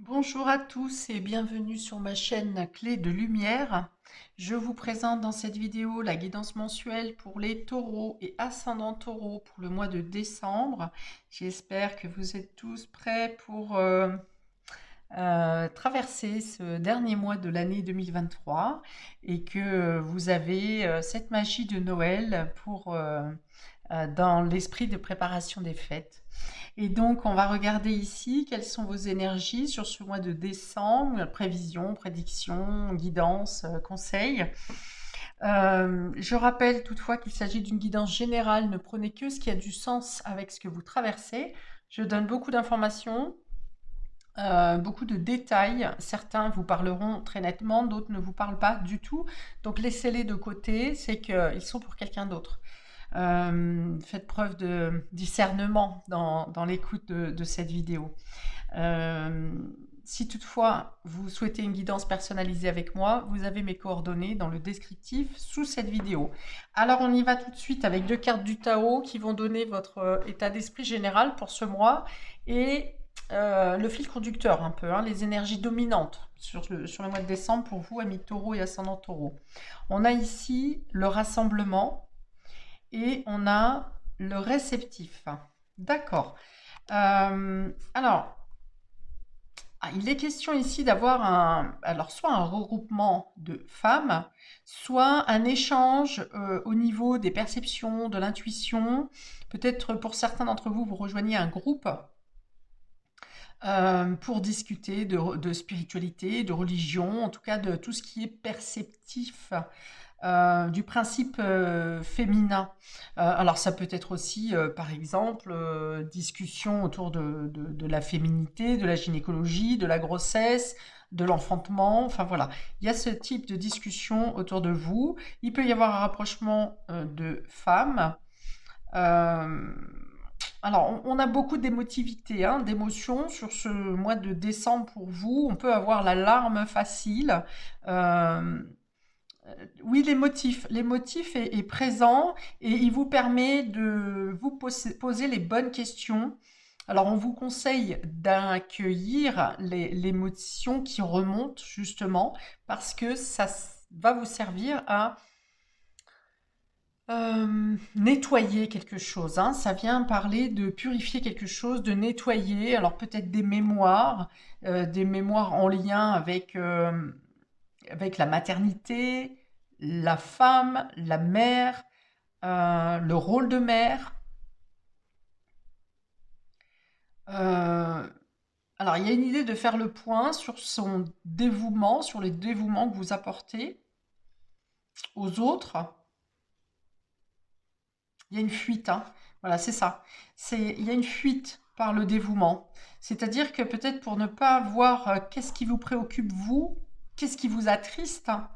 Bonjour à tous et bienvenue sur ma chaîne Clé de Lumière. Je vous présente dans cette vidéo la guidance mensuelle pour les taureaux et ascendants taureaux pour le mois de décembre. J'espère que vous êtes tous prêts pour traverser ce dernier mois de l'année 2023 et que vous avez cette magie de Noël dans l'esprit de préparation des fêtes. Et donc, on va regarder ici quelles sont vos énergies sur ce mois de décembre, prévision, prédiction, guidance, conseils. Je rappelle toutefois qu'il s'agit d'une guidance générale, ne prenez que ce qui a du sens avec ce que vous traversez. Je donne beaucoup d'informations, beaucoup de détails. Certains vous parleront très nettement, d'autres ne vous parlent pas du tout. Donc laissez-les de côté, c'est qu'ils sont pour quelqu'un d'autre. Faites preuve de discernement dans l'écoute de cette vidéo. Euh, Si toutefois vous souhaitez une guidance personnalisée avec moi, vous avez mes coordonnées dans le descriptif sous cette vidéo. Alors on y va tout de suite avec deux cartes du Tao qui vont donner votre état d'esprit général pour ce mois et le fil conducteur un peu, hein, les énergies dominantes sur le mois de décembre pour vous, amis taureaux et ascendants taureaux. On a ici le rassemblement, et on a le réceptif. D'accord. Alors, il est question ici d'avoir soit un regroupement de femmes, soit un échange au niveau des perceptions, de l'intuition. Peut-être pour certains d'entre vous, vous rejoignez un groupe pour discuter de spiritualité, de religion, en tout cas de tout ce qui est perceptif du principe féminin. Alors ça peut être aussi, par exemple, discussion autour de la féminité, de la gynécologie, de la grossesse, de l'enfantement, enfin voilà. Il y a ce type de discussion autour de vous. Il peut y avoir un rapprochement de femmes. Euh, alors, on a beaucoup d'émotivité, hein, d'émotions sur ce mois de décembre pour vous. On peut avoir la larme facile. Euh, oui, les motifs est présent et il vous permet de vous poser les bonnes questions. Alors, on vous conseille d'accueillir l'émotion qui remonte justement parce que va vous servir à nettoyer quelque chose, hein. Ça vient parler de purifier quelque chose, de nettoyer. Alors, peut-être des mémoires en lien avec la maternité, la femme, la mère, le rôle de mère. Euh, alors, il y a une idée de faire le point sur son dévouement, sur les dévouements que vous apportez aux autres. Il y a une fuite, hein. Voilà, c'est ça. Il y a une fuite par le dévouement. C'est-à-dire que peut-être pour ne pas voir qu'est-ce qui vous préoccupe vous, qu'est-ce qui vous attriste, hein,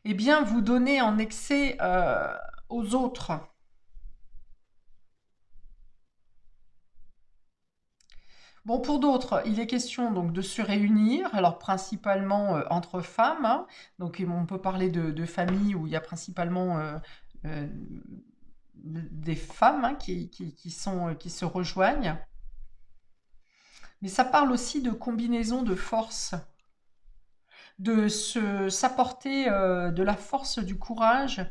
eh bien, vous donnez en excès aux autres. Bon, pour d'autres, il est question donc de se réunir, alors principalement entre femmes, hein. Donc on peut parler de familles où il y a principalement euh, des femmes, hein, qui se rejoignent. Mais ça parle aussi de combinaison de forces, s'apporter de la force, du courage.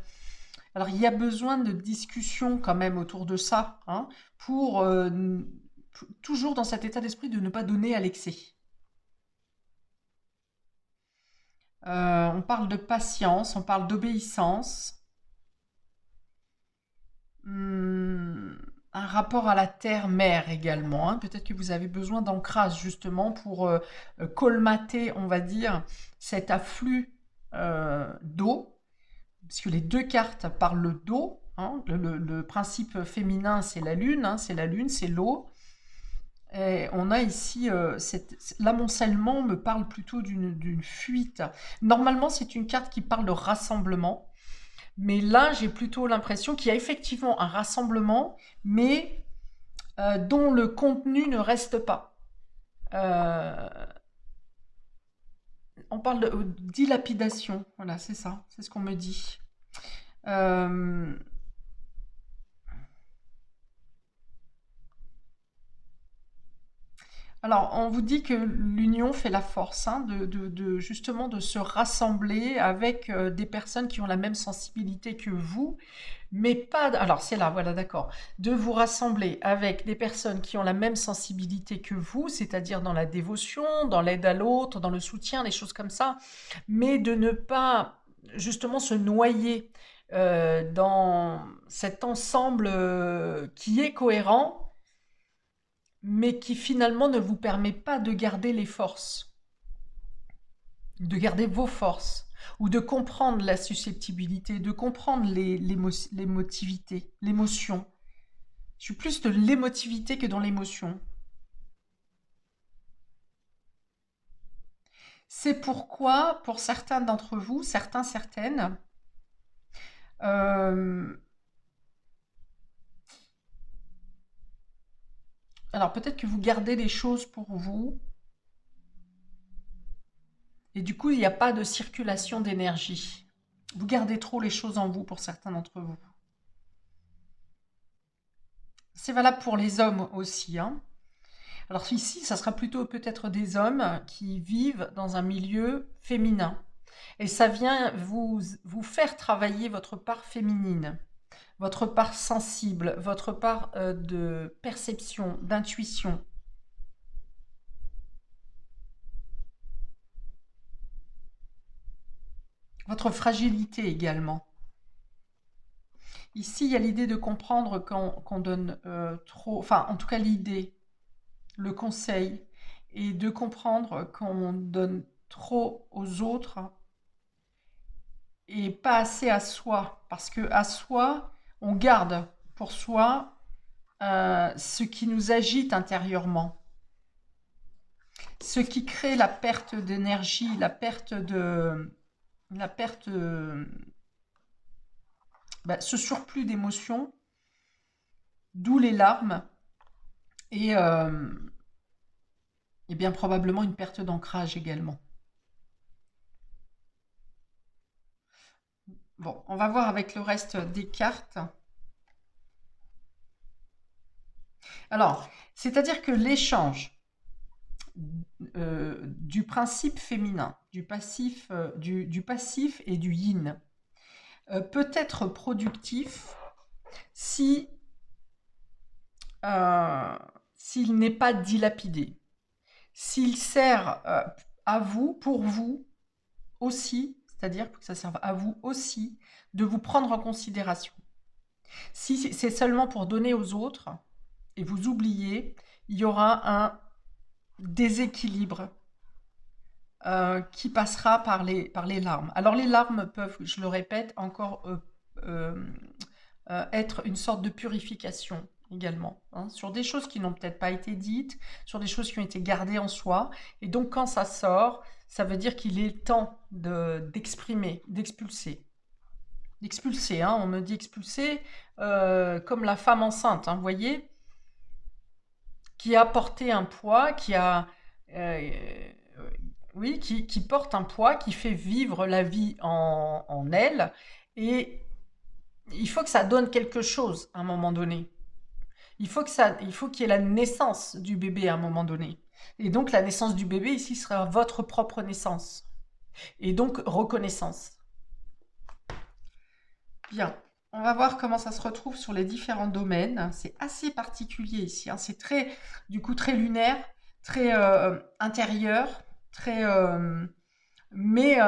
Alors il y a besoin de discussions quand même autour de ça, hein, pour toujours dans cet état d'esprit de ne pas donner à l'excès. On parle de patience, on parle d'obéissance. Un rapport à la terre-mère également, hein. Peut-être que vous avez besoin d'ancrage justement pour colmater, on va dire, cet afflux d'eau, puisque les deux cartes parlent d'eau, hein. Le principe féminin, c'est la lune, hein, c'est la lune, c'est l'eau. Et on a ici, l'amoncellement me parle plutôt d'une fuite. Normalement, c'est une carte qui parle de rassemblement. Mais là, j'ai plutôt l'impression qu'il y a effectivement un rassemblement, mais dont le contenu ne reste pas. Euh, on parle de dilapidation, voilà, c'est ça, c'est ce qu'on me dit. Euh, Alors, on vous dit que l'union fait la force, hein, justement de se rassembler avec des personnes qui ont la même sensibilité que vous, mais pas. Alors, c'est là, voilà, d'accord. De vous rassembler avec des personnes qui ont la même sensibilité que vous, c'est-à-dire dans la dévotion, dans l'aide à l'autre, dans le soutien, des choses comme ça, mais de ne pas justement se noyer dans cet ensemble qui est cohérent mais qui finalement ne vous permet pas de garder les forces, de garder vos forces, ou de comprendre la susceptibilité, de comprendre l'émotivité, l'émotion. Je suis plus de l'émotivité que dans l'émotion. C'est pourquoi, pour certains d'entre vous, certains, certaines, euh, alors peut-être que vous gardez les choses pour vous, et du coup, il n'y a pas de circulation d'énergie. Vous gardez trop les choses en vous pour certains d'entre vous. C'est valable pour les hommes aussi, hein. Alors ici, ça sera plutôt peut-être des hommes qui vivent dans un milieu féminin. Et ça vient vous faire travailler votre part féminine, votre part sensible, votre part de perception, d'intuition. Votre fragilité également. Ici, il y a l'idée de comprendre qu'on donne trop, enfin en tout cas l'idée, le conseil, et de comprendre qu'on donne trop aux autres et pas assez à soi. Parce que à soi, on garde pour soi ce qui nous agite intérieurement, ce qui crée la perte d'énergie, la perte, ce surplus d'émotions, d'où les larmes et, et bien probablement une perte d'ancrage également. Bon, on va voir avec le reste des cartes. Alors, c'est-à-dire que l'échange du principe féminin, du passif et du yin, peut être productif si s'il n'est pas dilapidé, s'il sert à vous, pour vous aussi, c'est-à-dire que ça serve à vous aussi de vous prendre en considération. Si c'est seulement pour donner aux autres et vous oubliez, il y aura un déséquilibre qui passera par les larmes. Alors les larmes peuvent, je le répète, encore être une sorte de purification également, hein, sur des choses qui n'ont peut-être pas été dites, sur des choses qui ont été gardées en soi. Et donc quand ça sort, ça veut dire qu'il est temps d'exprimer, d'expulser. D'expulser, hein, on me dit expulser, comme la femme enceinte, hein, vous voyez, qui a porté un poids, oui, qui porte un poids, qui fait vivre la vie en elle, et il faut que ça donne quelque chose à un moment donné. Il faut qu'il y ait la naissance du bébé à un moment donné. Et donc la naissance du bébé ici sera votre propre naissance. Et donc reconnaissance. Bien, on va voir comment ça se retrouve sur les différents domaines. C'est assez particulier ici, hein. C'est très, du coup, très lunaire, très intérieur, très. Mais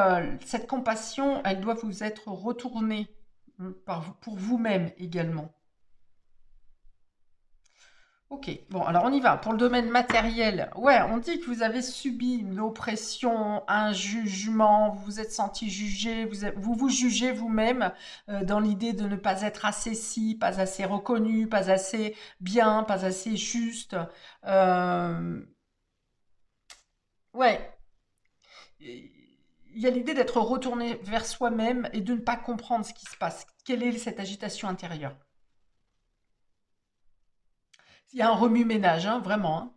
cette compassion, elle doit vous être retournée pour vous-même également. Ok, bon, alors on y va. Pour le domaine matériel, ouais, on dit que vous avez subi une oppression, un jugement, vous vous êtes senti jugé, vous vous jugez vous-même dans l'idée de ne pas être assez si, pas assez reconnu, pas assez bien, pas assez juste. Euh, ouais, il y a l'idée d'être retourné vers soi-même et de ne pas comprendre ce qui se passe. Quelle est cette agitation intérieure? Il y a un remue-ménage, hein, vraiment, hein.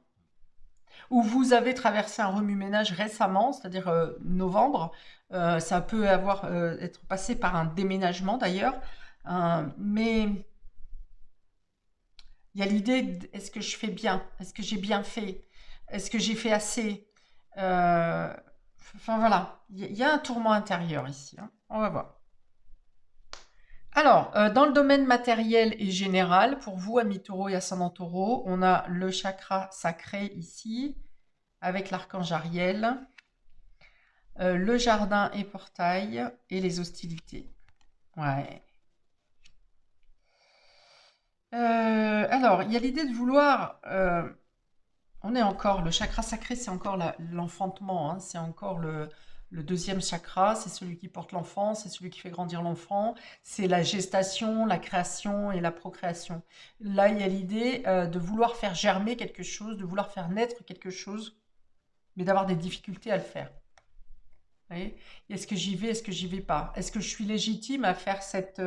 Ou vous avez traversé un remue-ménage récemment, c'est-à-dire novembre. Ça peut être passé par un déménagement d'ailleurs. Mais il y a l'idée, est-ce que je fais bien? Est-ce que j'ai bien fait? Est-ce que j'ai fait assez? Euh, Enfin voilà, il y a un tourment intérieur ici, hein. On va voir. Alors, dans le domaine matériel et général, pour vous, amis taureaux et ascendant taureau, on a le chakra sacré ici, avec l'archange Ariel, le jardin et portail, et les hostilités. Ouais. Alors, il y a l'idée de vouloir... on est encore... Le chakra sacré, c'est encore l'enfantement, hein, c'est encore le deuxième chakra, c'est celui qui porte l'enfant, c'est celui qui fait grandir l'enfant, c'est la gestation, la création et la procréation. Là, il y a l'idée de vouloir faire germer quelque chose, de vouloir faire naître quelque chose, mais d'avoir des difficultés à le faire. Vous voyez. Est-ce que j'y vais, est-ce que j'y vais pas? Est-ce que je suis légitime à faire cette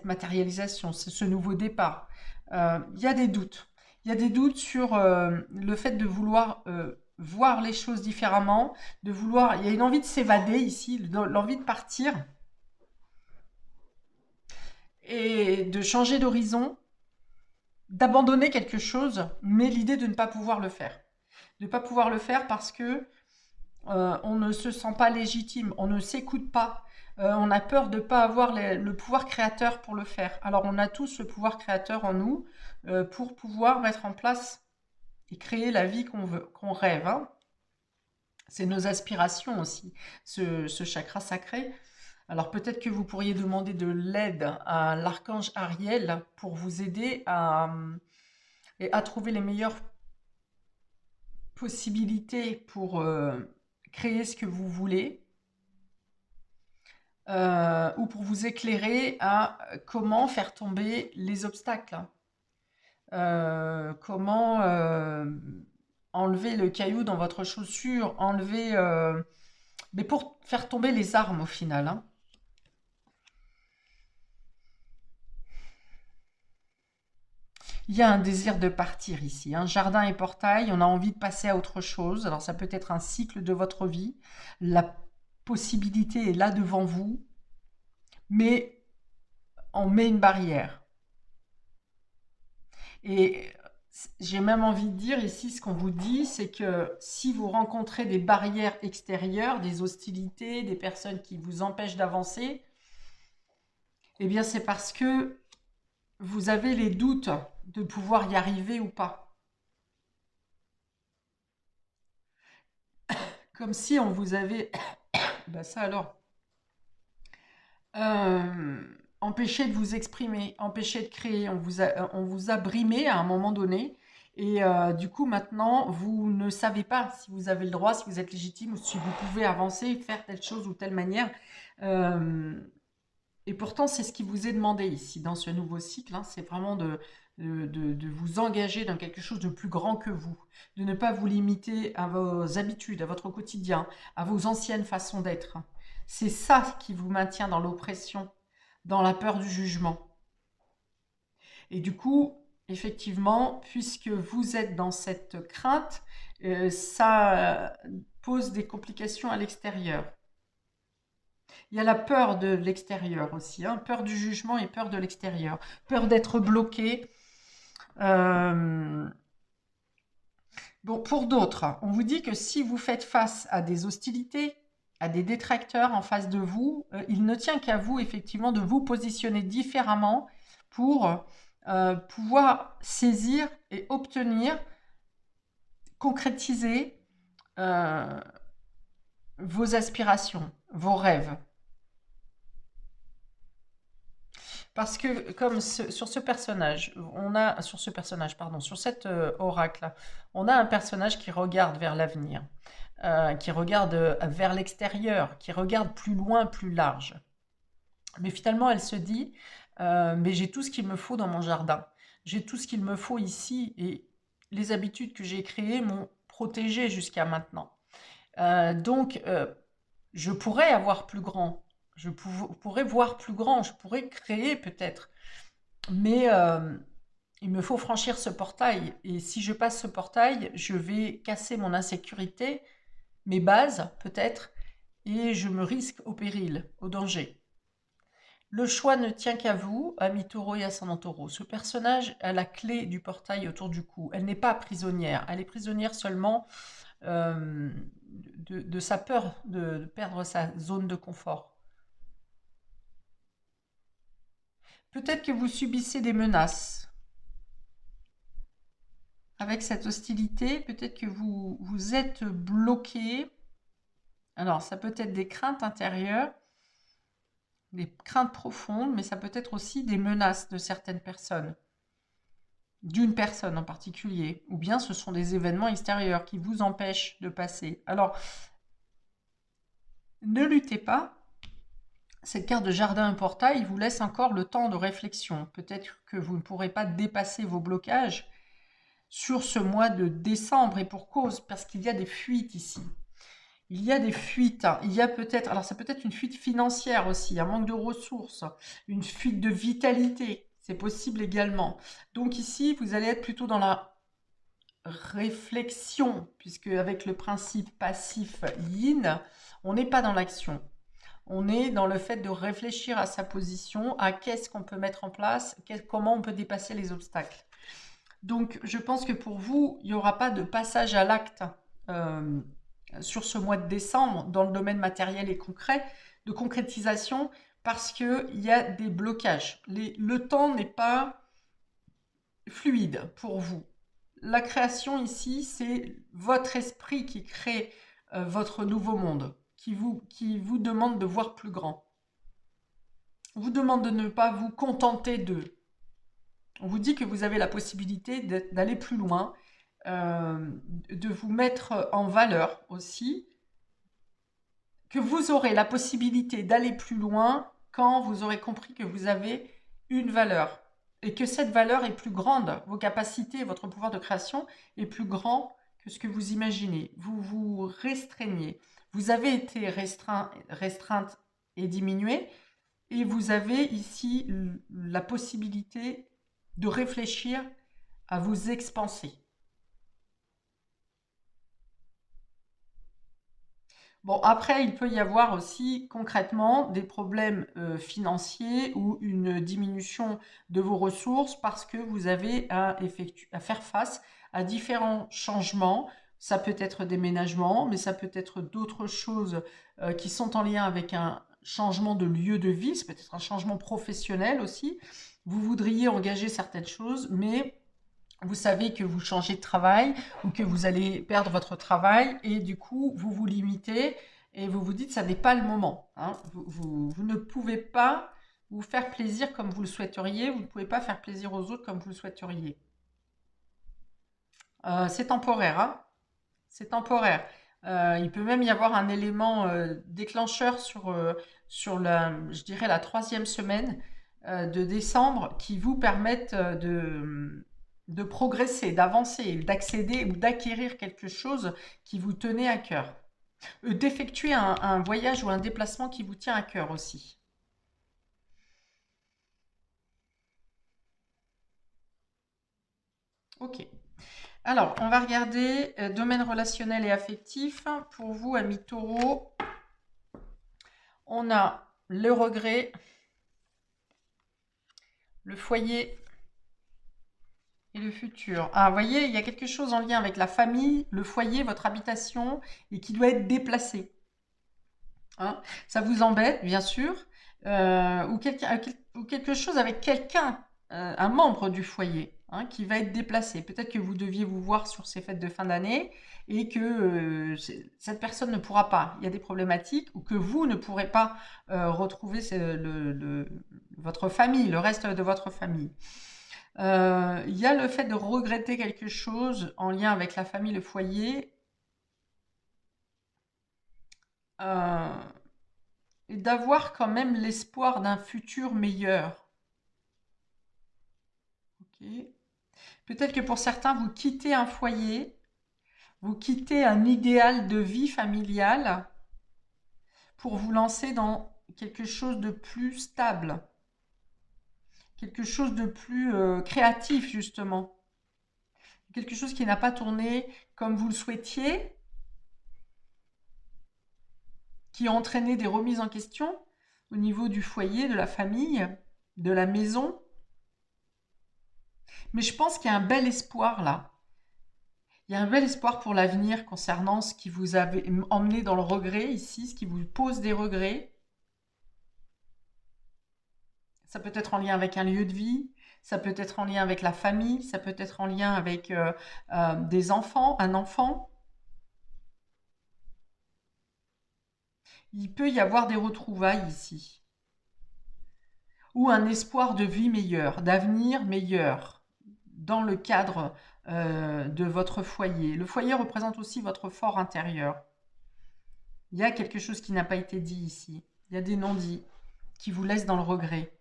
matérialisation, ce nouveau départ? Il y a des doutes. Il y a des doutes sur le fait de vouloir voir les choses différemment, de vouloir... Il y a une envie de s'évader ici, l'envie de partir et de changer d'horizon, d'abandonner quelque chose, mais l'idée de ne pas pouvoir le faire. De ne pas pouvoir le faire parce que on ne se sent pas légitime, on ne s'écoute pas, on a peur de ne pas avoir le pouvoir créateur pour le faire. Alors on a tous le pouvoir créateur en nous pour pouvoir mettre en place et créer la vie qu'on veut, qu'on rêve, hein. C'est nos aspirations aussi, ce chakra sacré. Alors peut-être que vous pourriez demander de l'aide à l'archange Ariel pour vous aider à trouver les meilleures possibilités pour créer ce que vous voulez, ou pour vous éclairer à comment faire tomber les obstacles, comment enlever le caillou dans votre chaussure, enlever, mais pour faire tomber les armes au final, hein. Il y a un désir de partir ici, hein. Jardin et portail, on a envie de passer à autre chose. Alors ça peut être un cycle de votre vie. La possibilité est là devant vous, mais on met une barrière. Et j'ai même envie de dire ici, ce qu'on vous dit, c'est que si vous rencontrez des barrières extérieures, des hostilités, des personnes qui vous empêchent d'avancer, eh bien c'est parce que vous avez les doutes de pouvoir y arriver ou pas. Comme si on vous avait... ben ça alors. Empêché de vous exprimer, empêché de créer, on vous a brimé à un moment donné. Et du coup, maintenant, vous ne savez pas si vous avez le droit, si vous êtes légitime, ou si vous pouvez avancer, faire telle chose ou telle manière. Euh, et pourtant, c'est ce qui vous est demandé ici, dans ce nouveau cycle, hein, c'est vraiment de vous engager dans quelque chose de plus grand que vous, de ne pas vous limiter à vos habitudes, à votre quotidien, à vos anciennes façons d'être. C'est ça qui vous maintient dans l'oppression, dans la peur du jugement. Et du coup, effectivement, puisque vous êtes dans cette crainte, ça pose des complications à l'extérieur. Il y a la peur de l'extérieur aussi, hein, peur du jugement et peur de l'extérieur, peur d'être bloqué. Euh, Bon, pour d'autres, on vous dit que si vous faites face à des hostilités, à des détracteurs en face de vous, il ne tient qu'à vous, effectivement, de vous positionner différemment pour pouvoir saisir et obtenir, concrétiser euh, vos aspirations, vos rêves. Parce que comme sur ce personnage, on a sur ce personnage, pardon, sur cet oracle, on a un personnage qui regarde vers l'avenir, qui regarde vers l'extérieur, qui regarde plus loin, plus large. Mais finalement, elle se dit, mais j'ai tout ce qu'il me faut dans mon jardin, j'ai tout ce qu'il me faut ici, et les habitudes que j'ai créées m'ont protégée jusqu'à maintenant. Donc, je pourrais avoir plus grand, pourrais voir plus grand, je pourrais créer peut-être, mais il me faut franchir ce portail. Et si je passe ce portail, je vais casser mon insécurité, mes bases peut-être, et je me risque au péril, au danger. Le choix ne tient qu'à vous, ami Taureau et ascendant Taureau. Ce personnage a la clé du portail autour du cou. Elle n'est pas prisonnière. Elle est prisonnière seulement euh, de sa peur de perdre sa zone de confort. Peut-être que vous subissez des menaces. Avec cette hostilité, peut-être que vous êtes bloqué. Alors, ça peut être des craintes intérieures, des craintes profondes, mais ça peut être aussi des menaces de certaines personnes, d'une personne en particulier, ou bien ce sont des événements extérieurs qui vous empêchent de passer. Alors, ne luttez pas. Cette carte de jardin et portail vous laisse encore le temps de réflexion. Peut-être que vous ne pourrez pas dépasser vos blocages sur ce mois de décembre, et pour cause, parce qu'il y a des fuites ici. Il y a des fuites, hein. Il y a peut-être, alors ça peut être une fuite financière aussi, un manque de ressources, une fuite de vitalité, c'est possible également. Donc ici, vous allez être plutôt dans la réflexion, puisque avec le principe passif yin, on n'est pas dans l'action. On est dans le fait de réfléchir à sa position, à qu'est-ce qu'on peut mettre en place, comment on peut dépasser les obstacles. Donc je pense que pour vous, il n'y aura pas de passage à l'acte euh, sur ce mois de décembre dans le domaine matériel et concret, de concrétisation, parce qu'il y a des blocages. Le temps n'est pas fluide pour vous. La création ici, c'est votre esprit qui crée votre nouveau monde, qui vous demande de voir plus grand. On vous demande de ne pas vous contenter de. On vous dit que vous avez la possibilité d'aller plus loin, de vous mettre en valeur aussi, que vous aurez la possibilité d'aller plus loin quand vous aurez compris que vous avez une valeur et que cette valeur est plus grande. Vos capacités, votre pouvoir de création est plus grand que ce que vous imaginez. Vous vous restreignez. Vous avez été restreinte et diminuée, et vous avez ici la possibilité de réfléchir à vous expanser. Bon, après, il peut y avoir aussi concrètement des problèmes financiers ou une diminution de vos ressources parce que vous avez à faire face à différents changements. Ça peut être déménagement, mais ça peut être d'autres choses qui sont en lien avec un changement de lieu de vie. Ça peut être un changement professionnel aussi. Vous voudriez engager certaines choses, mais vous savez que vous changez de travail ou que vous allez perdre votre travail et du coup, vous vous limitez et vous vous dites, ça n'est pas le moment, hein. Vous ne pouvez pas vous faire plaisir comme vous le souhaiteriez, vous ne pouvez pas faire plaisir aux autres comme vous le souhaiteriez. C'est temporaire, hein. C'est temporaire. Il peut même y avoir un élément déclencheur sur je dirais, la troisième semaine de décembre qui vous permette de progresser, d'avancer, d'accéder ou d'acquérir quelque chose qui vous tenait à cœur. D'effectuer un voyage ou un déplacement qui vous tient à cœur aussi. Ok. Alors, on va regarder domaine relationnel et affectif. Pour vous, amis taureaux, on a le regret, le foyer et le futur. Ah, vous voyez, il y a quelque chose en lien avec la famille, le foyer, votre habitation, et qui doit être déplacé. Hein, ça vous embête, bien sûr, ou quelque chose avec quelqu'un, un membre du foyer, hein, qui va être déplacé. Peut-être que vous deviez vous voir sur ces fêtes de fin d'année et que cette personne ne pourra pas. Il y a des problématiques ou que vous ne pourrez pas retrouver votre famille, le reste de votre famille. Il y a le fait de regretter quelque chose en lien avec la famille, le foyer. Euh, et d'avoir quand même l'espoir d'un futur meilleur. Okay. Peut-être que pour certains, vous quittez un foyer, vous quittez un idéal de vie familiale pour vous lancer dans quelque chose de plus stable, quelque chose de plus créatif justement, quelque chose qui n'a pas tourné comme vous le souhaitiez, qui a entraîné des remises en question. au niveau du foyer, de la famille, de la maison. Mais je pense qu'il y a un bel espoir là. Il y a un bel espoir pour l'avenir concernant ce qui vous avait emmené dans le regret ici, ce qui vous pose des regrets. Ça peut être en lien avec un lieu de vie, ça peut être en lien avec la famille, ça peut être en lien avec des enfants, un enfant. Il peut y avoir des retrouvailles ici. Ou un espoir de vie meilleure, d'avenir meilleur, dans le cadre de votre foyer. Le foyer représente aussi votre fort intérieur. Il y a quelque chose qui n'a pas été dit ici. Il y a des non-dits qui vous laissent dans le regret.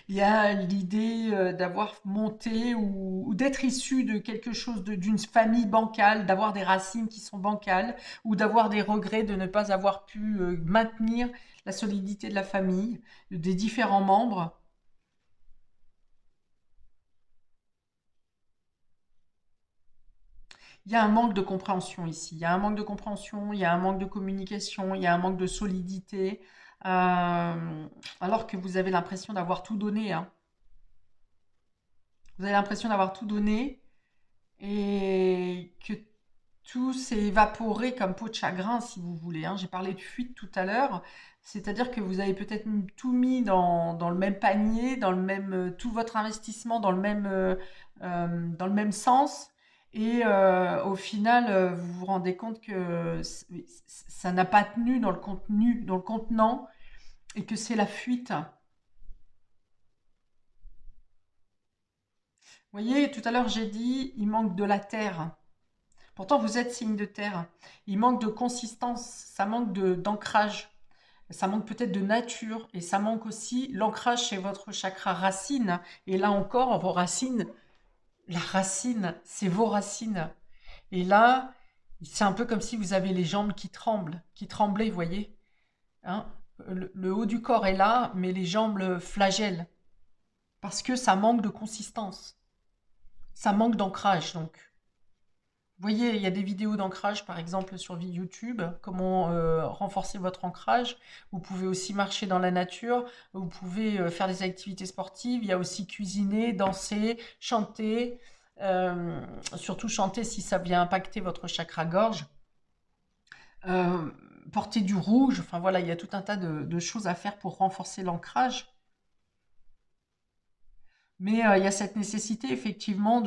Il y a l'idée d'avoir monté ou d'être issu de quelque chose, d'une famille bancale, d'avoir des racines qui sont bancales, ou d'avoir des regrets de ne pas avoir pu maintenir la solidité de la famille, des différents membres. Il y a un manque de compréhension ici. Il y a un manque de compréhension, il y a un manque de communication, il y a un manque de solidité, alors que vous avez l'impression d'avoir tout donné, hein. Vous avez l'impression d'avoir tout donné et que tout s'est évaporé comme peau de chagrin, si vous voulez, hein. J'ai parlé de fuite tout à l'heure, c'est-à-dire que vous avez peut-être tout mis dans le même panier, dans le même, tout votre investissement dans le même sens, et au final, vous vous rendez compte que ça n'a pas tenu dans le contenu, dans le contenant, et que c'est la fuite. Vous voyez, tout à l'heure j'ai dit, il manque de la terre. Pourtant, vous êtes signe de terre. Il manque de consistance, ça manque d'ancrage, ça manque peut-être de nature, et ça manque aussi l'ancrage chez votre chakra racine. Et là encore, vos racines, la racine, c'est vos racines. Et là, c'est un peu comme si vous avez les jambes qui tremblent, qui tremblaient, vous voyez, hein. Le haut du corps est là, mais les jambes le flagellent, parce que ça manque de consistance, ça manque d'ancrage, donc. Vous voyez, il y a des vidéos d'ancrage, par exemple, sur YouTube, comment renforcer votre ancrage. Vous pouvez aussi marcher dans la nature, vous pouvez faire des activités sportives, il y a aussi cuisiner, danser, chanter, euh, surtout chanter si ça vient impacter votre chakra-gorge. Euh, Porter du rouge, enfin voilà, il y a tout un tas de choses à faire pour renforcer l'ancrage. Mais il y a cette nécessité effectivement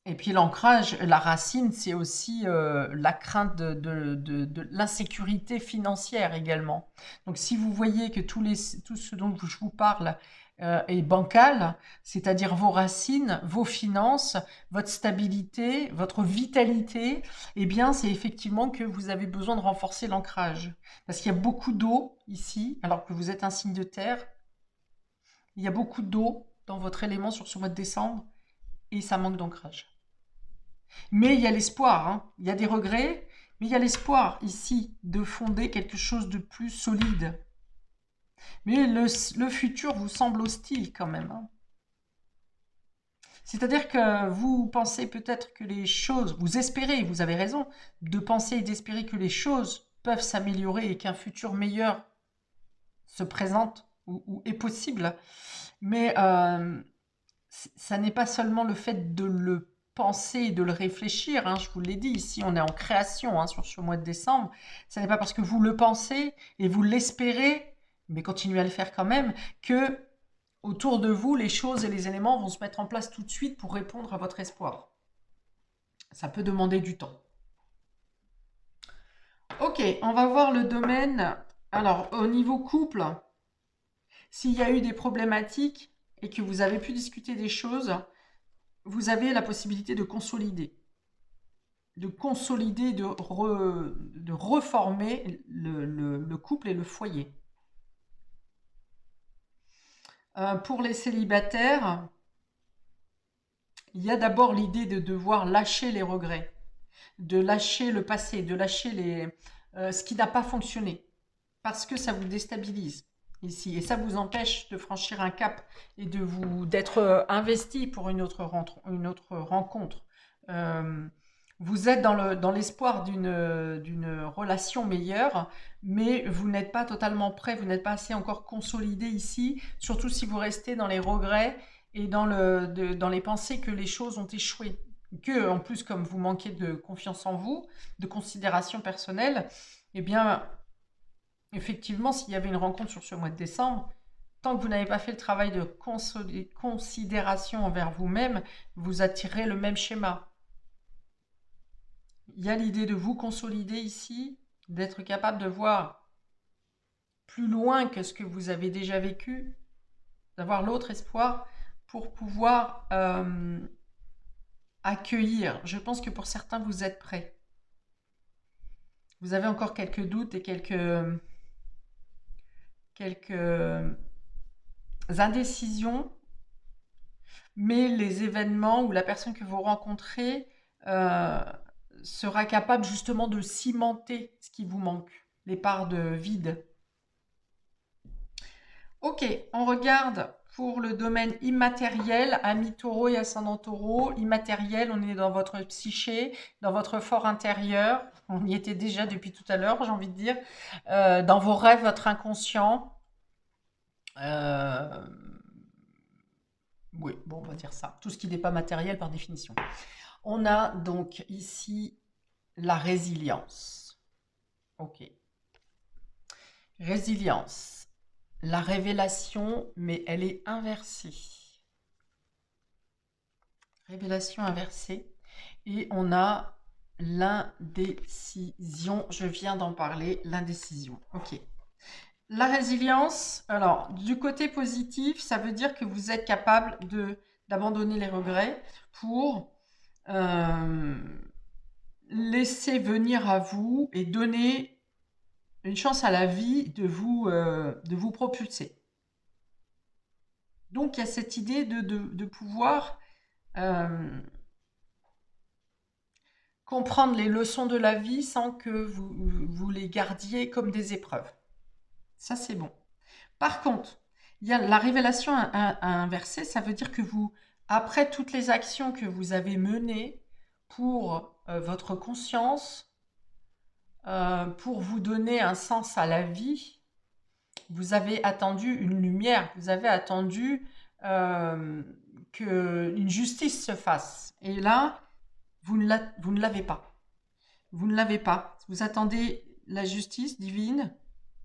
et puis l'ancrage, la racine, c'est aussi la crainte de l'insécurité financière également. Donc si vous voyez que tout ce dont je vous parle est bancal, c'est-à-dire vos racines, vos finances, votre stabilité, votre vitalité, eh bien c'est effectivement que vous avez besoin de renforcer l'ancrage. Parce qu'il y a beaucoup d'eau ici, alors que vous êtes un signe de terre. Il y a beaucoup d'eau dans votre élément sur ce mois de décembre et ça manque d'ancrage. Mais il y a l'espoir, hein. Il y a des regrets, mais il y a l'espoir ici de fonder quelque chose de plus solide. Mais le futur vous semble hostile quand même, hein. C'est-à-dire que vous pensez peut-être que les choses, vous espérez, vous avez raison, de penser et d'espérer que les choses peuvent s'améliorer et qu'un futur meilleur se présente ou est possible. Mais ça n'est pas seulement le fait de le penser et de le réfléchir, hein, je vous l'ai dit, ici on est en création, hein, sur ce mois de décembre. Ce n'est pas parce que vous le pensez et vous l'espérez, mais continuez à le faire quand même, que autour de vous, les choses et les éléments vont se mettre en place tout de suite pour répondre à votre espoir. Ça peut demander du temps. Ok, on va voir le domaine. Alors, au niveau couple, s'il y a eu des problématiques et que vous avez pu discuter des choses, vous avez la possibilité de consolider, de reformer le couple et le foyer. Pour les célibataires, il y a d'abord l'idée de devoir lâcher les regrets, de lâcher le passé, de lâcher ce qui n'a pas fonctionné, parce que ça vous déstabilise ici, et ça vous empêche de franchir un cap et d'être investi pour une autre rencontre. Vous êtes dans l'espoir d'une relation meilleure, mais vous n'êtes pas totalement prêt, vous n'êtes pas assez encore consolidé ici, surtout si vous restez dans les regrets et dans les pensées que les choses ont échoué. Que, en plus, comme vous manquez de confiance en vous, de considération personnelle, eh bien, effectivement, s'il y avait une rencontre sur ce mois de décembre, tant que vous n'avez pas fait le travail de considération envers vous-même, vous attirez le même schéma. Il y a l'idée de vous consolider ici, d'être capable de voir plus loin que ce que vous avez déjà vécu, d'avoir l'autre espoir pour pouvoir accueillir. Je pense que pour certains, vous êtes prêts. Vous avez encore quelques doutes et quelques indécisions, mais les événements ou la personne que vous rencontrez sera capable justement de cimenter ce qui vous manque, les parts de vide. Ok, on regarde pour le domaine immatériel, ami taureau et ascendant taureau. Immatériel, on est dans votre psyché, dans votre fort intérieur. On y était déjà depuis tout à l'heure, j'ai envie de dire. Dans vos rêves, votre inconscient. Oui, bon, on va dire ça. Tout ce qui n'est pas matériel par définition. On a donc ici la résilience. Ok. Résilience. La révélation, mais elle est inversée. Révélation inversée. Et on a l'indécision. Je viens d'en parler, l'indécision. Ok. La résilience, alors du côté positif, ça veut dire que vous êtes capable d'abandonner les regrets pour laisser venir à vous et donner une chance à la vie de vous propulser. Donc il y a cette idée de pouvoir comprendre les leçons de la vie sans que vous les gardiez comme des épreuves. Ça, c'est bon. Par contre, il y a la révélation à inverser, ça veut dire que vous, après toutes les actions que vous avez menées pour votre conscience, pour vous donner un sens à la vie, vous avez attendu une lumière, vous avez attendu qu'une justice se fasse. Et là, vous ne l'avez pas. Vous ne l'avez pas. Vous attendez la justice divine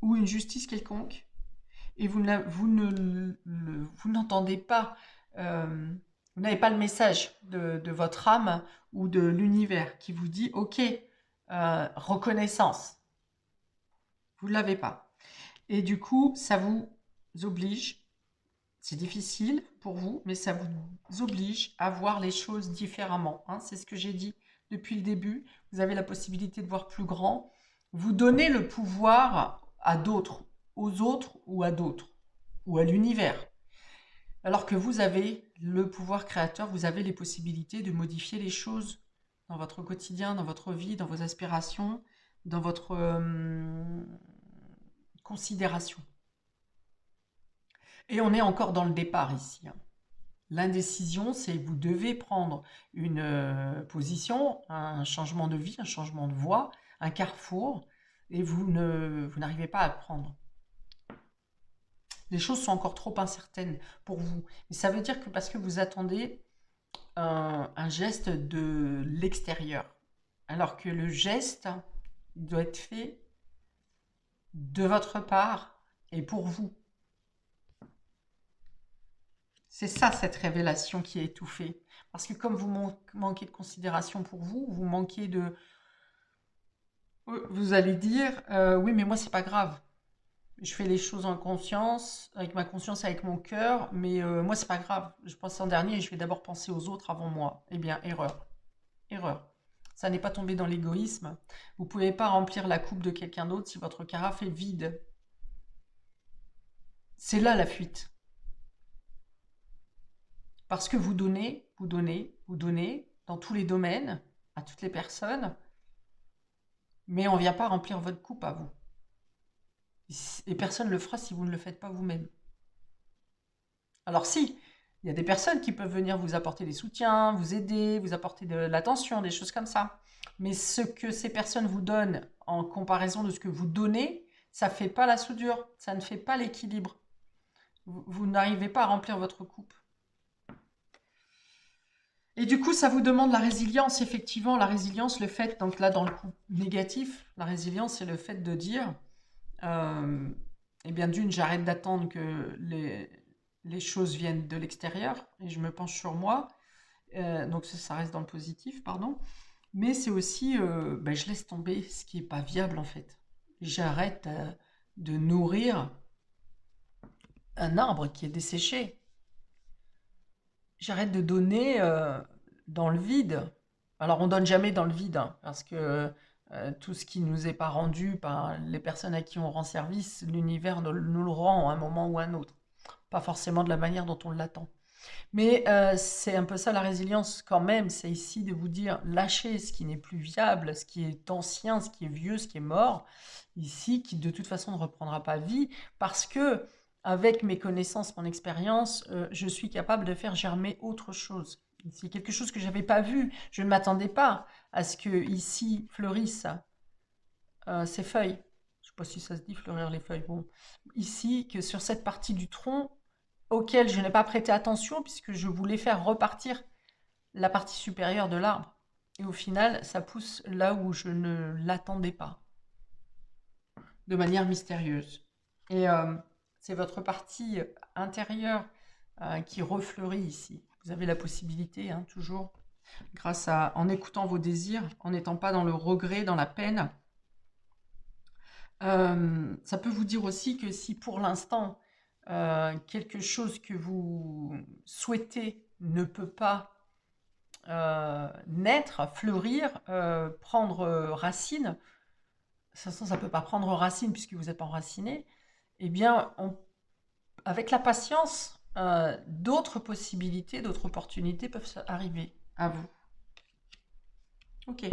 ou une justice quelconque et vous n'entendez pas, vous n'avez pas le message de votre âme ou de l'univers qui vous dit « Ok, reconnaissance ». Vous ne l'avez pas. Et du coup, ça vous oblige, c'est difficile pour vous, mais ça vous oblige à voir les choses différemment. Hein. C'est ce que j'ai dit depuis le début. Vous avez la possibilité de voir plus grand. Vous donnez le pouvoir à d'autres, aux autres ou à d'autres, ou à l'univers. Alors que vous avez le pouvoir créateur, vous avez les possibilités de modifier les choses dans votre quotidien, dans votre vie, dans vos aspirations, dans votre considération. Et on est encore dans le départ ici. Hein. L'indécision, c'est que vous devez prendre une position, un changement de vie, un changement de voie, un carrefour, et vous n'arrivez pas à le prendre. Les choses sont encore trop incertaines pour vous. Mais ça veut dire que parce que vous attendez un geste de l'extérieur, alors que le geste doit être fait de votre part et pour vous. C'est ça, cette révélation qui est étouffée. Parce que comme vous manquez de considération pour vous, vous manquez de... Vous allez dire, oui, mais moi, c'est pas grave. Je fais les choses en conscience, avec ma conscience, avec mon cœur, mais moi, c'est pas grave. Je pense en dernier et je vais d'abord penser aux autres avant moi. Eh bien, erreur. Erreur. Ça n'est pas tombé dans l'égoïsme. Vous ne pouvez pas remplir la coupe de quelqu'un d'autre si votre carafe est vide. C'est là la fuite. Parce que vous donnez, vous donnez, vous donnez dans tous les domaines, à toutes les personnes, mais on ne vient pas remplir votre coupe à vous. Et personne ne le fera si vous ne le faites pas vous-même. Alors si, il y a des personnes qui peuvent venir vous apporter des soutiens, vous aider, vous apporter de l'attention, des choses comme ça. Mais ce que ces personnes vous donnent en comparaison de ce que vous donnez, ça ne fait pas la soudure, ça ne fait pas l'équilibre. Vous n'arrivez pas à remplir votre coupe. Et du coup, ça vous demande la résilience, effectivement. La résilience, le fait, donc là, dans le coup négatif, la résilience, c'est le fait de dire, eh bien, d'une, j'arrête d'attendre que les choses viennent de l'extérieur et je me penche sur moi. Donc ça reste dans le positif, pardon. Mais c'est aussi, ben, je laisse tomber ce qui n'est pas viable, en fait. J'arrête de nourrir un arbre qui est desséché. J'arrête de donner dans le vide. Alors, on donne jamais dans le vide, hein, parce que tout ce qui nous est pas rendu par les personnes à qui on rend service, l'univers nous le rend à un moment ou à un autre. Pas forcément de la manière dont on l'attend. Mais c'est un peu ça la résilience quand même, c'est ici de vous dire lâchez ce qui n'est plus viable, ce qui est ancien, ce qui est vieux, ce qui est mort, ici, qui de toute façon ne reprendra pas vie, parce que avec mes connaissances, mon expérience, je suis capable de faire germer autre chose. C'est quelque chose que je n'avais pas vu, je ne m'attendais pas à ce que ici fleurissent ces feuilles. Je ne sais pas si ça se dit fleurir les feuilles. Bon, ici, que sur cette partie du tronc, auquel je n'ai pas prêté attention puisque je voulais faire repartir la partie supérieure de l'arbre. Et au final, ça pousse là où je ne l'attendais pas, de manière mystérieuse. Et c'est votre partie intérieure qui refleurit ici. Vous avez la possibilité, hein, toujours, en écoutant vos désirs, en n'étant pas dans le regret, dans la peine. Ça peut vous dire aussi que si pour l'instant, quelque chose que vous souhaitez ne peut pas naître, fleurir, prendre racine, de toute façon ça ne peut pas prendre racine puisque vous êtes enraciné, eh bien, avec la patience, d'autres possibilités, d'autres opportunités peuvent arriver à vous. Ok,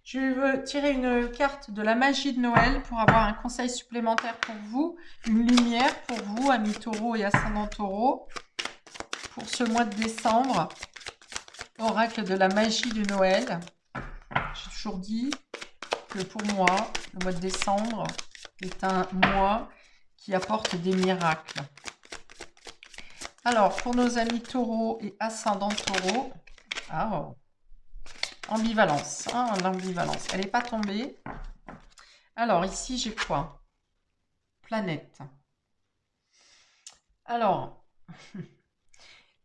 je veux tirer une carte de la magie de Noël pour avoir un conseil supplémentaire pour vous, une lumière pour vous, amis taureaux et ascendant taureau, pour ce mois de décembre. Oracle de la magie de Noël. J'ai toujours dit que pour moi, le mois de décembre est un mois qui apporte des miracles. Alors, pour nos amis taureaux et ascendant taureau, ambivalence, hein, l'ambivalence. Elle n'est pas tombée. Alors, ici, j'ai quoi? Planète. Alors,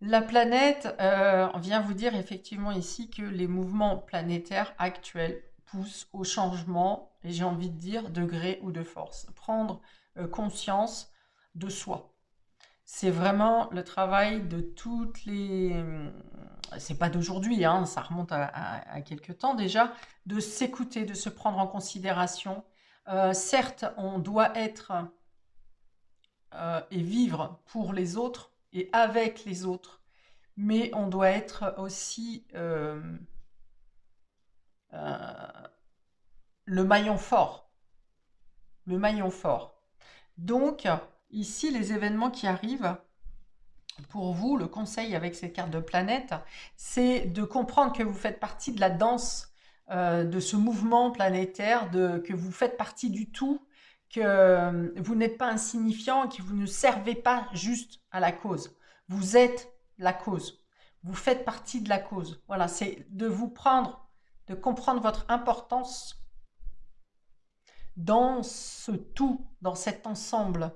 la planète vient vous dire effectivement ici que les mouvements planétaires actuels poussent au changement, et j'ai envie de dire de gré ou de force. Prendre conscience de soi. C'est vraiment le travail de toutes les... C'est pas d'aujourd'hui, hein, ça remonte à quelques temps déjà, de s'écouter, de se prendre en considération. Certes, on doit être et vivre pour les autres et avec les autres, mais on doit être aussi le maillon fort. Le maillon fort. Donc, ici, les événements qui arrivent, pour vous, le conseil avec cette carte de planète, c'est de comprendre que vous faites partie de la danse, de ce mouvement planétaire, que vous faites partie du tout, que vous n'êtes pas insignifiant, que vous ne servez pas juste à la cause. Vous êtes la cause. Vous faites partie de la cause. Voilà, c'est de vous prendre, de comprendre votre importance dans ce tout, dans cet ensemble,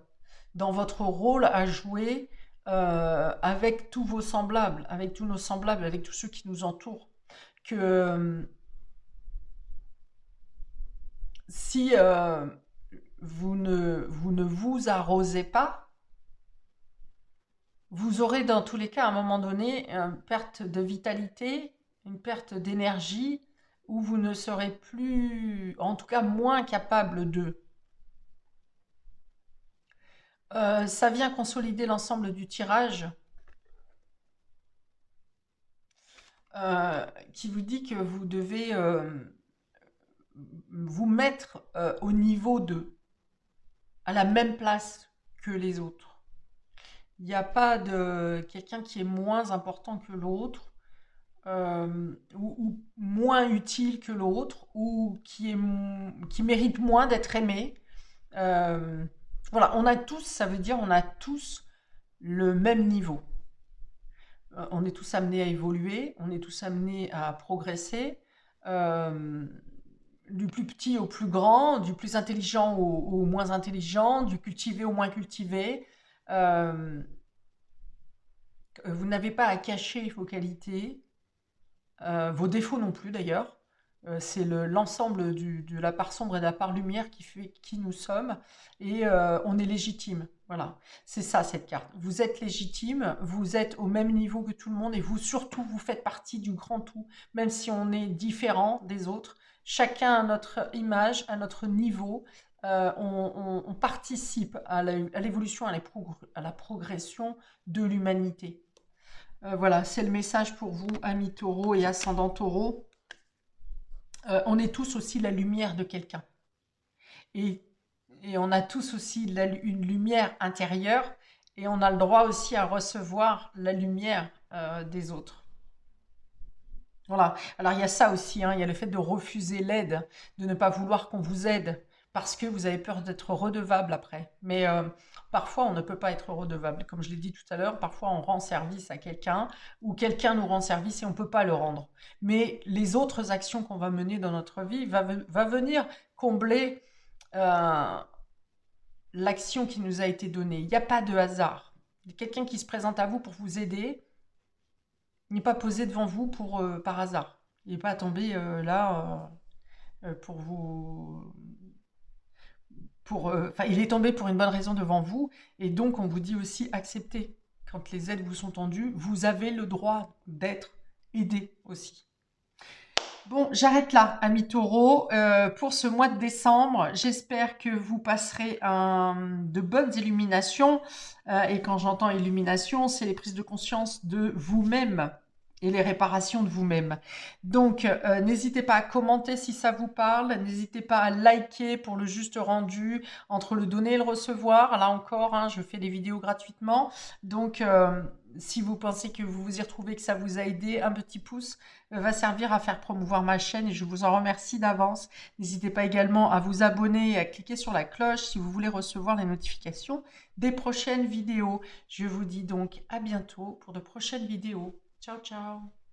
dans votre rôle à jouer avec tous vos semblables, avec tous nos semblables, avec tous ceux qui nous entourent. Que si vous ne vous arrosez pas, vous aurez dans tous les cas à un moment donné une perte de vitalité, une perte d'énergie, où vous ne serez plus, en tout cas moins capable de. Ça vient consolider l'ensemble du tirage qui vous dit que vous devez vous mettre au niveau d'eux, à la même place que les autres. Il n'y a pas de quelqu'un qui est moins important que l'autre. ou moins utile que l'autre, ou qui mérite moins d'être aimé. Voilà, on a tous, ça veut dire on a tous le même niveau. On est tous amenés à évoluer, on est tous amenés à progresser, euh, du plus petit au plus grand, du plus intelligent au moins intelligent, du cultivé au moins cultivé. Euh, vous n'avez pas à cacher vos qualités, vos défauts non plus d'ailleurs. C'est l'ensemble de la part sombre et de la part lumière qui fait qui nous sommes. Et on est légitime. Voilà, c'est ça cette carte. Vous êtes légitime, vous êtes au même niveau que tout le monde et vous surtout, vous faites partie du grand tout, même si on est différent des autres. Chacun à notre image, à notre niveau. On participe à l'évolution, à la progression de l'humanité. Voilà, c'est le message pour vous, amis taureaux et ascendant taureau. On est tous aussi la lumière de quelqu'un. Et, et on a tous aussi une lumière intérieure et on a le droit aussi à recevoir la lumière des autres. Voilà. Alors il y a ça aussi, hein, il y a le fait de refuser l'aide, de ne pas vouloir qu'on vous aide parce que vous avez peur d'être redevable après. Mais parfois on ne peut pas être redevable. Comme je l'ai dit tout à l'heure, parfois on rend service à quelqu'un ou quelqu'un nous rend service et on ne peut pas le rendre. Mais les autres actions qu'on va mener dans notre vie va venir combler euh, l'action qui nous a été donnée. Il n'y a pas de hasard. Quelqu'un qui se présente à vous pour vous aider, n'est pas posé devant vous par hasard. Il n'est pas tombé là pour vous. Enfin, il est tombé pour une bonne raison devant vous. Et donc, on vous dit aussi acceptez. Quand les aides vous sont tendues, vous avez le droit d'être aidé aussi. Bon, j'arrête là, amis taureaux, pour ce mois de décembre. J'espère que vous passerez de bonnes illuminations. Et quand j'entends illumination, c'est les prises de conscience de vous-même et les réparations de vous-même. Donc, n'hésitez pas à commenter si ça vous parle. N'hésitez pas à liker pour le juste rendu, entre le donner et le recevoir. Là encore, hein, je fais des vidéos gratuitement. Donc, si vous pensez que vous vous y retrouvez, que ça vous a aidé, un petit pouce va servir à faire promouvoir ma chaîne et je vous en remercie d'avance. N'hésitez pas également à vous abonner et à cliquer sur la cloche si vous voulez recevoir les notifications des prochaines vidéos. Je vous dis donc à bientôt pour de prochaines vidéos. Ciao, ciao!